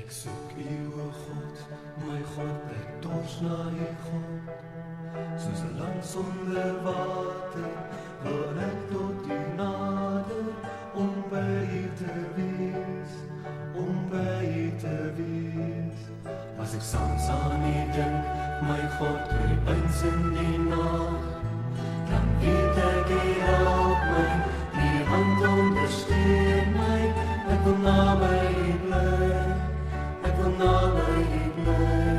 Ek soek U, o God, my God, ek dors na U God. Soos 'n land sonder water, wil ek tot U nader, om by U te wees, om by U te wees. As ek soms aan U dink, my God, oor die pyns in die nag, dan weet ek U help my, U hand ondersteun my, ek wil naby U bly, ek wil naby U bly,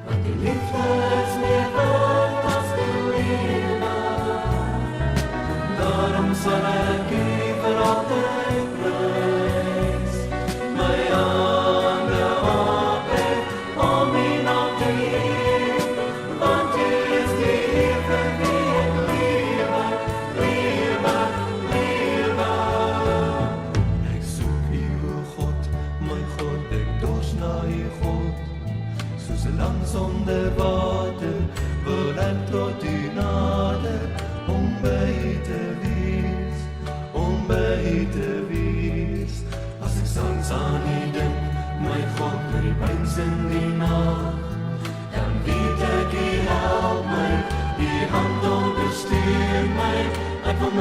want U liefde is meer waard as die lewe. Daarom sal ek U vir altyd prys, my hande ophef om U naam te eer, want U is die Heer vir wie ek lewe, lewe, lewe. Ek soek U, o God, my God, ek dors na U God, soos 'n land sonder water, wil ek tot U nader, om by U te wees, om by U te wees. As ek soms aan U dink, my God, oor die pyns in die nag, dan weet ek U help my, U hand ondersteun my, ek wil